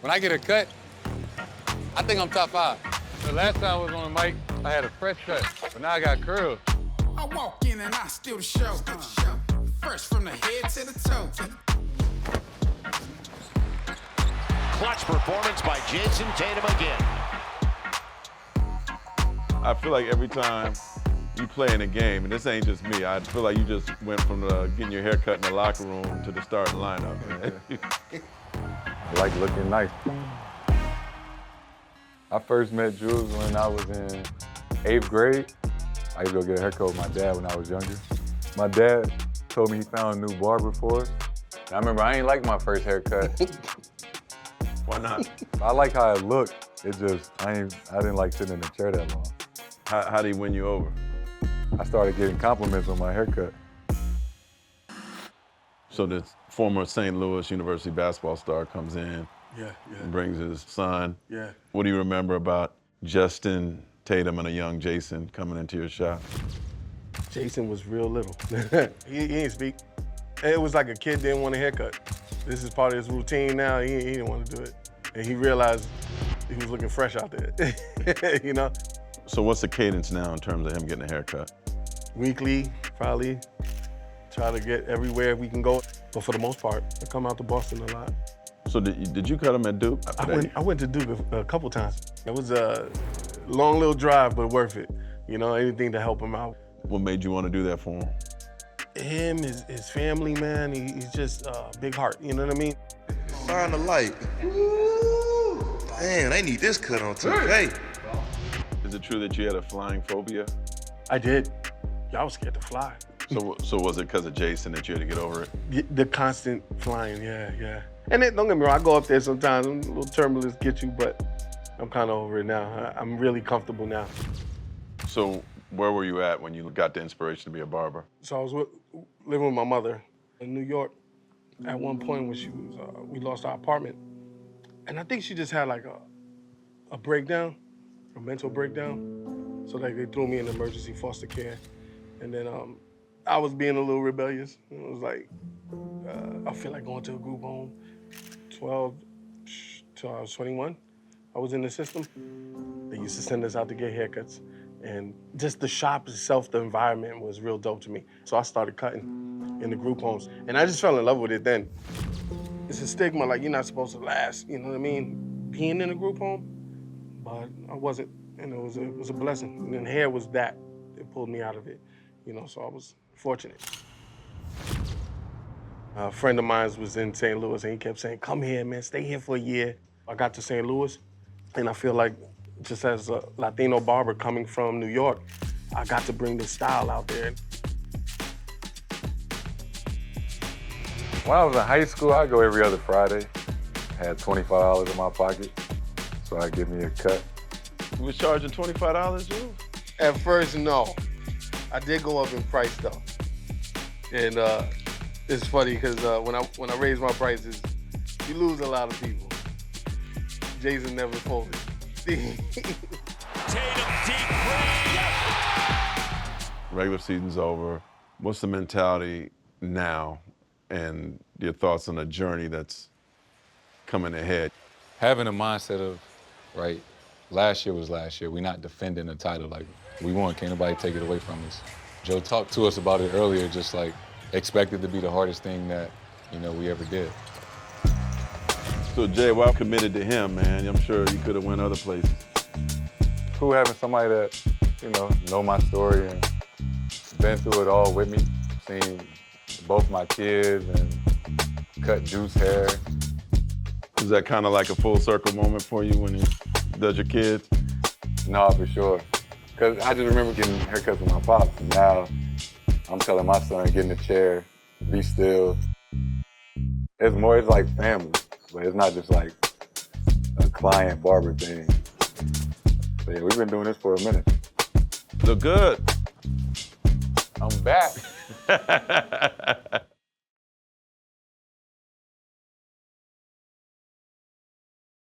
When I get a cut, I think I'm top 5. The last time I was on the mic, I had a fresh cut, but now I got curls. I walk in and I steal the show. Fresh from the head to the toe. Clutch performance by Jayson Tatum again. I feel like every time you play in a game, and this ain't just me, I feel like you just went from getting your hair cut in the locker room to the starting lineup. I like looking nice. I first met Jules when I was in 8th grade. I used to go get a haircut with my dad when I was younger. My dad told me he found a new barber for us. And I remember I ain't like my first haircut. Why not? I like how it looked. It just, I didn't like sitting in the chair that long. How did he win you over? I started getting compliments on my haircut. So the former St. Louis University basketball star comes in, and brings his son. Yeah. What do you remember about Jayson Tatum and a young Jayson coming into your shop? Jayson was real little. he didn't speak. It was like a kid didn't want a haircut. This is part of his routine now. He didn't want to do it. And he realized he was looking fresh out there, you know? So what's the cadence now in terms of him getting a haircut? Weekly, probably. Try to get everywhere we can go. But for the most part, I come out to Boston a lot. So did you cut him at Duke? I went to Duke a couple times. It was a long little drive, but worth it. You know, anything to help him out. What made you want to do that for him? Him, his family, man, he's just a big heart, you know what I mean? Find the light. Woo! Damn, they need this cut on too. Hey. Is it true that you had a flying phobia? I did. Yeah, I was scared to fly. So was it because of Jayson that you had to get over it? The constant flying, yeah. And then, don't get me wrong, I go up there sometimes, a little turbulence get you, but I'm kind of over it now. I'm really comfortable now. So where were you at when you got the inspiration to be a barber? So I was living with my mother in New York at one point when she was, we lost our apartment. And I think she just had like a breakdown, a mental breakdown. So like they threw me in emergency foster care. And then I was being a little rebellious. It was like, I feel like going to a group home. 12 till I was 21, I was in the system. They used to send us out to get haircuts. And just the shop itself, the environment was real dope to me. So I started cutting in the group homes. And I just fell in love with it then. It's a stigma, like you're not supposed to last, you know what I mean? Being in a group home, but I wasn't, and it was a blessing. And then hair was that. It pulled me out of it, you know, so I was fortunate. A friend of mine was in St. Louis, and he kept saying, come here, man, stay here for a year. I got to St. Louis, and I feel like just as a Latino barber coming from New York, I got to bring this style out there. When I was in high school, I'd go every other Friday. I had $25 in my pocket, so I'd give me a cut. You was charging $25, Jules? At first, no. I did go up in price, though. And it's funny, because when I raise my prices, you lose a lot of people. Jayson never folded. Tatum, deep three, yes! Regular season's over. What's the mentality now and your thoughts on the journey that's coming ahead? Having a mindset of, right, last year was last year. We're not defending the title like we won. Can't nobody take it away from us. Joe talked to us about it earlier, just like expect it to be the hardest thing that, you know, we ever did. So Jay, well, I'm committed to him, man. I'm sure you could have went other places. Cool having somebody that, you know my story and been through it all with me. Seen both my kids and cut Juice hair. Is that kind of like a full circle moment for you when he does your kids? No, for sure. Because I just remember getting haircuts with my pops, and now I'm telling my son, get in the chair, be still. It's like family, but it's not just like a client barber thing. But yeah, we've been doing this for a minute. Look good. I'm back.